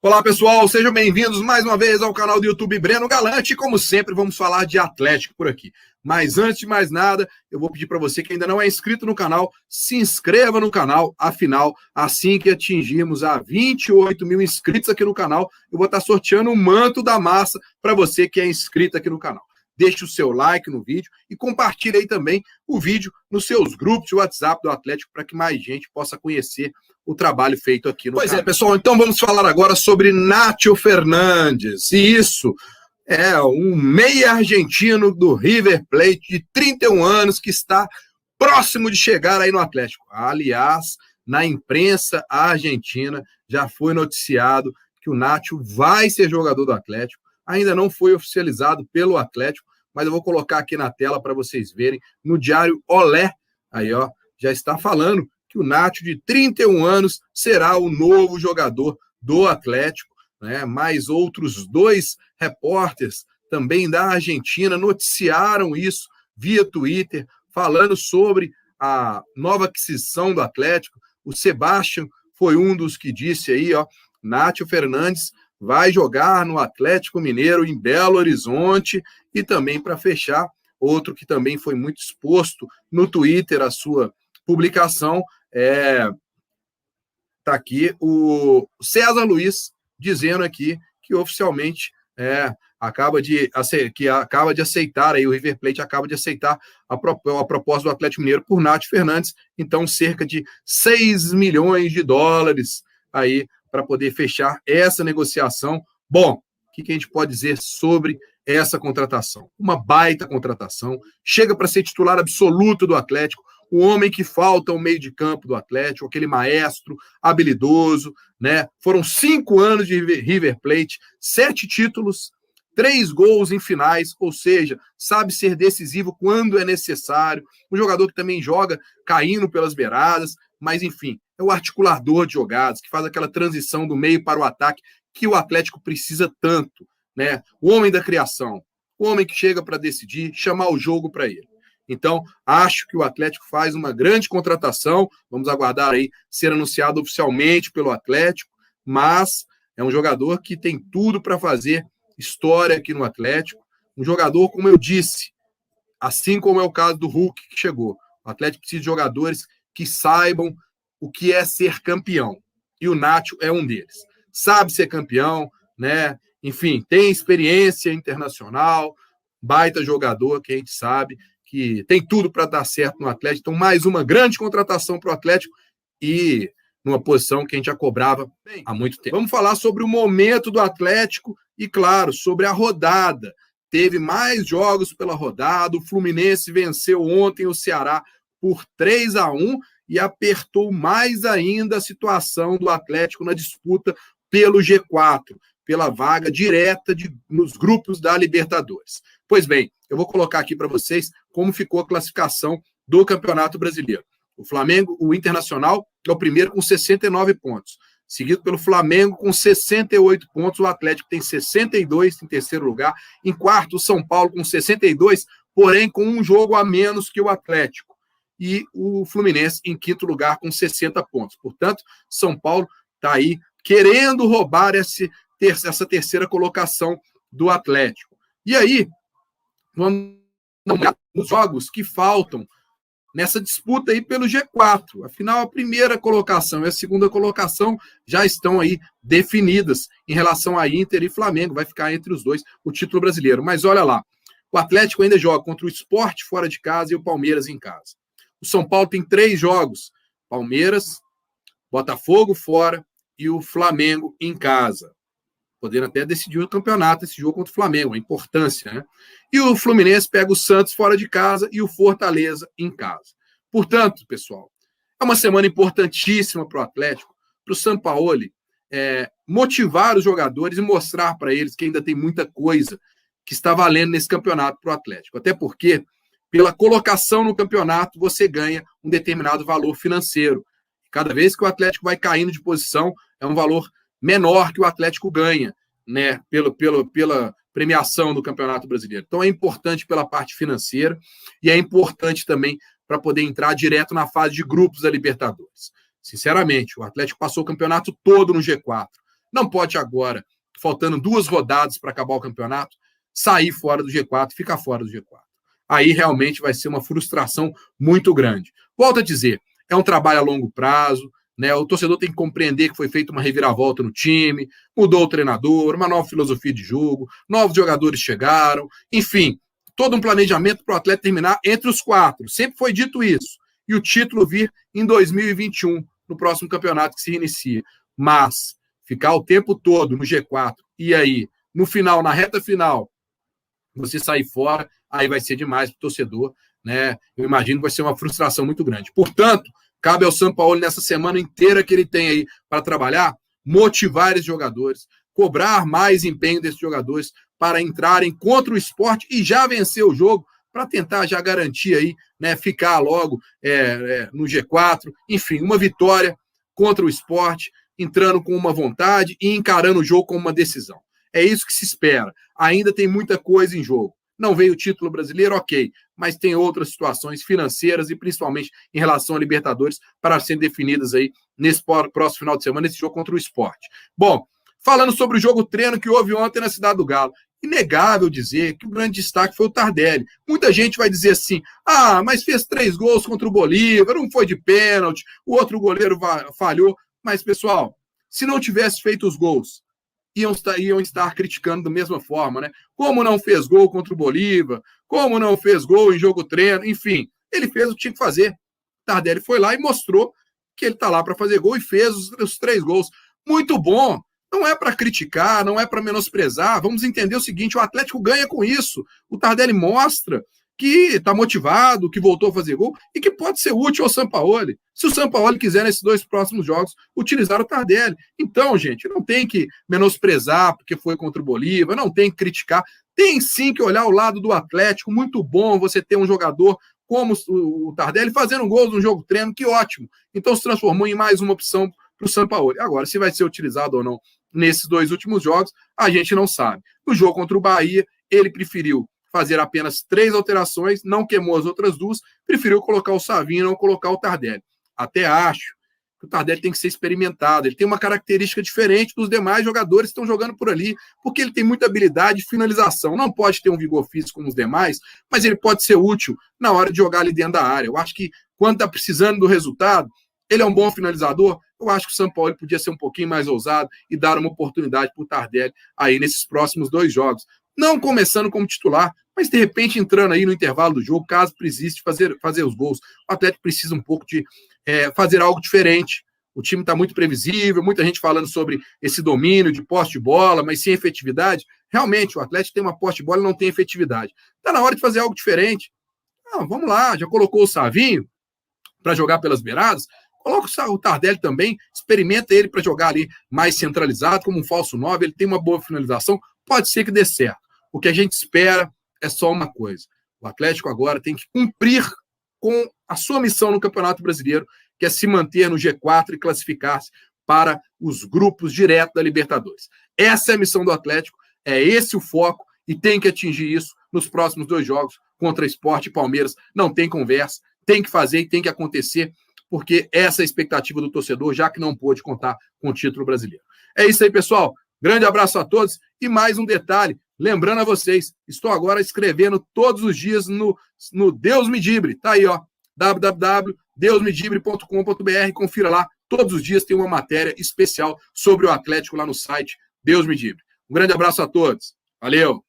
Olá, pessoal, sejam bem-vindos mais uma vez ao canal do YouTube Breno Galante. Como sempre, vamos falar de Atlético por aqui. Mas antes de mais nada, eu vou pedir para você que ainda não é inscrito no canal, se inscreva no canal. Afinal, assim que atingirmos a 28 mil inscritos aqui no canal, eu vou estar sorteando um manto da massa para você que é inscrito aqui no canal. Deixe o seu like no vídeo e compartilhe aí também o vídeo nos seus grupos de WhatsApp do Atlético para que mais gente possa conhecer o trabalho feito aqui no canal. Pois é, pessoal, então vamos falar agora sobre Nacho Fernandes. E isso é um meia argentino do River Plate de 31 anos que está próximo de chegar aí no Atlético. Aliás, na imprensa argentina já foi noticiado que o Nacho vai ser jogador do Atlético. Ainda não foi oficializado pelo Atlético, mas eu vou colocar aqui na tela para vocês verem. No diário Olé, aí ó, já está falando que o Nacho, de 31 anos, será o novo jogador do Atlético, né? Mais outros dois repórteres também da Argentina noticiaram isso via Twitter, falando sobre a nova aquisição do Atlético. O Sebastião foi um dos que disse aí, ó, Nacho Fernandes vai jogar no Atlético Mineiro em Belo Horizonte. E também, para fechar, outro que também foi muito exposto no Twitter, a sua publicação, tá aqui o César Luiz dizendo aqui que oficialmente acaba de aceitar, aí o River Plate acaba de aceitar a proposta do Atlético Mineiro por Nacho Fernandes, então cerca de 6 milhões de dólares aí para poder fechar essa negociação. Bom, o que a gente pode dizer sobre essa contratação? Uma baita contratação, chega para ser titular absoluto do Atlético, o homem que falta ao meio de campo do Atlético, aquele maestro habilidoso, né? Foram 5 anos de River Plate, 7 títulos, 3 gols em finais, ou seja, sabe ser decisivo quando é necessário. Um jogador que também joga caindo pelas beiradas, mas enfim, é o articulador de jogadas, que faz aquela transição do meio para o ataque que o Atlético precisa tanto, né? O homem da criação, o homem que chega para decidir, chamar o jogo para ele. Então, acho que o Atlético faz uma grande contratação. Vamos aguardar aí ser anunciado oficialmente pelo Atlético, mas é um jogador que tem tudo para fazer história aqui no Atlético. Um jogador, como eu disse, assim como é o caso do Hulk que chegou. O Atlético precisa de jogadores que saibam o que é ser campeão. E o Nacho é um deles. Sabe ser campeão, né? Enfim, tem experiência internacional, baita jogador que a gente sabe que tem tudo para dar certo no Atlético. Então, mais uma grande contratação para o Atlético e numa posição que a gente já cobrava há muito tempo. Vamos falar sobre o momento do Atlético e, claro, sobre a rodada. Teve mais jogos pela rodada. O Fluminense venceu ontem o Ceará por 3-1 e apertou mais ainda a situação do Atlético na disputa pelo G4, pela vaga direta nos grupos da Libertadores. Pois bem, eu vou colocar aqui para vocês como ficou a classificação do Campeonato Brasileiro. O Flamengo, o Internacional, é o primeiro com 69 pontos, seguido pelo Flamengo com 68 pontos, o Atlético tem 62 em terceiro lugar, em quarto o São Paulo com 62, porém com um jogo a menos que o Atlético, e o Fluminense em quinto lugar com 60 pontos. Portanto, São Paulo está aí querendo roubar essa terceira colocação do Atlético. E aí, vamos olhar os jogos que faltam nessa disputa aí pelo G4. Afinal, a primeira colocação e a segunda colocação já estão aí definidas em relação a Inter e Flamengo. Vai ficar entre os dois o título brasileiro. Mas olha lá, o Atlético ainda joga contra o Sport fora de casa e o Palmeiras em casa. O São Paulo tem 3 jogos, Palmeiras, Botafogo fora e o Flamengo em casa. Podendo até decidir o campeonato, esse jogo contra o Flamengo, a importância, né? E o Fluminense pega o Santos fora de casa e o Fortaleza em casa. Portanto, pessoal, é uma semana importantíssima para o Atlético, para o Sampaoli motivar os jogadores e mostrar para eles que ainda tem muita coisa que está valendo nesse campeonato para o Atlético. Até porque, pela colocação no campeonato, você ganha um determinado valor financeiro. Cada vez que o Atlético vai caindo de posição, é um valor menor que o Atlético ganha, né, pela premiação do Campeonato Brasileiro. Então é importante pela parte financeira e é importante também para poder entrar direto na fase de grupos da Libertadores. Sinceramente, o Atlético passou o campeonato todo no G4. Não pode agora, faltando 2 rodadas para acabar o campeonato, sair fora do G4 e ficar fora do G4. Aí realmente vai ser uma frustração muito grande. Volto a dizer, é um trabalho a longo prazo, né? O torcedor tem que compreender que foi feita uma reviravolta no time, mudou o treinador, uma nova filosofia de jogo, novos jogadores chegaram, enfim, todo um planejamento para o atleta terminar entre os 4. Sempre foi dito isso. E o título vir em 2021, no próximo campeonato que se inicia. Mas ficar o tempo todo no G4 e aí, no final, na reta final, você sair fora, aí vai ser demais para o torcedor, né? Eu imagino que vai ser uma frustração muito grande. Portanto, cabe ao Sampaoli, nessa semana inteira que ele tem aí para trabalhar, motivar esses jogadores, cobrar mais empenho desses jogadores para entrarem contra o Sport e já vencer o jogo, para tentar já garantir aí, né, ficar logo no G4, enfim, uma vitória contra o Sport, entrando com uma vontade e encarando o jogo como uma decisão. É isso que se espera. Ainda tem muita coisa em jogo. Não veio o título brasileiro, ok, mas tem outras situações financeiras e principalmente em relação a Libertadores para serem definidas aí nesse próximo final de semana, nesse jogo contra o Sport. Bom, falando sobre o jogo treino que houve ontem na Cidade do Galo, inegável dizer que o grande destaque foi o Tardelli. Muita gente vai dizer assim, mas fez 3 gols contra o Bolívar, não foi de pênalti, o outro goleiro falhou, mas pessoal, se não tivesse feito os gols, iam estar criticando da mesma forma, né? Como não fez gol contra o Bolívar, como não fez gol em jogo treino, enfim, ele fez o que tinha que fazer. Tardelli foi lá e mostrou que ele está lá para fazer gol e fez os 3 gols. Muito bom. Não é para criticar, não é para menosprezar. Vamos entender o seguinte, o Atlético ganha com isso. O Tardelli mostra que está motivado, que voltou a fazer gol e que pode ser útil ao Sampaoli. Se o Sampaoli quiser, nesses 2 próximos jogos, utilizar o Tardelli. Então, gente, não tem que menosprezar porque foi contra o Bolívar, não tem que criticar. Tem sim que olhar o lado do Atlético. Muito bom você ter um jogador como o Tardelli fazendo gols no jogo treino, que ótimo. Então se transformou em mais uma opção para o Sampaoli. Agora, se vai ser utilizado ou não nesses 2 últimos jogos, a gente não sabe. No jogo contra o Bahia, ele preferiu fazer apenas 3 alterações, não queimou as outras 2, preferiu colocar o Savinho e não colocar o Tardelli. Até acho que o Tardelli tem que ser experimentado, ele tem uma característica diferente dos demais jogadores que estão jogando por ali, porque ele tem muita habilidade de finalização, não pode ter um vigor físico como os demais, mas ele pode ser útil na hora de jogar ali dentro da área. Eu acho que quando está precisando do resultado, ele é um bom finalizador, eu acho que o Sampaoli podia ser um pouquinho mais ousado e dar uma oportunidade para o Tardelli aí nesses próximos 2 jogos. Não começando como titular, mas de repente entrando aí no intervalo do jogo, caso precise fazer os gols. O Atlético precisa um pouco de fazer algo diferente. O time está muito previsível, muita gente falando sobre esse domínio de posse de bola, mas sem efetividade. Realmente, o Atlético tem uma posse de bola e não tem efetividade. Está na hora de fazer algo diferente. Vamos lá, já colocou o Savinho para jogar pelas beiradas, coloca o Tardelli também, experimenta ele para jogar ali mais centralizado, como um falso 9, ele tem uma boa finalização, pode ser que dê certo. O que a gente espera é só uma coisa. O Atlético agora tem que cumprir com a sua missão no Campeonato Brasileiro, que é se manter no G4 e classificar-se para os grupos direto da Libertadores. Essa é a missão do Atlético, é esse o foco, e tem que atingir isso nos próximos 2 jogos contra Sport e Palmeiras. Não tem conversa, tem que fazer e tem que acontecer, porque essa é a expectativa do torcedor, já que não pôde contar com o título brasileiro. É isso aí, pessoal. Grande abraço a todos. E mais um detalhe, lembrando a vocês, estou agora escrevendo todos os dias no Deus Me Dibre. Tá aí, ó, www.deusmedibre.com.br. Confira lá, todos os dias tem uma matéria especial sobre o Atlético lá no site Deus Me Dibre. Um grande abraço a todos. Valeu!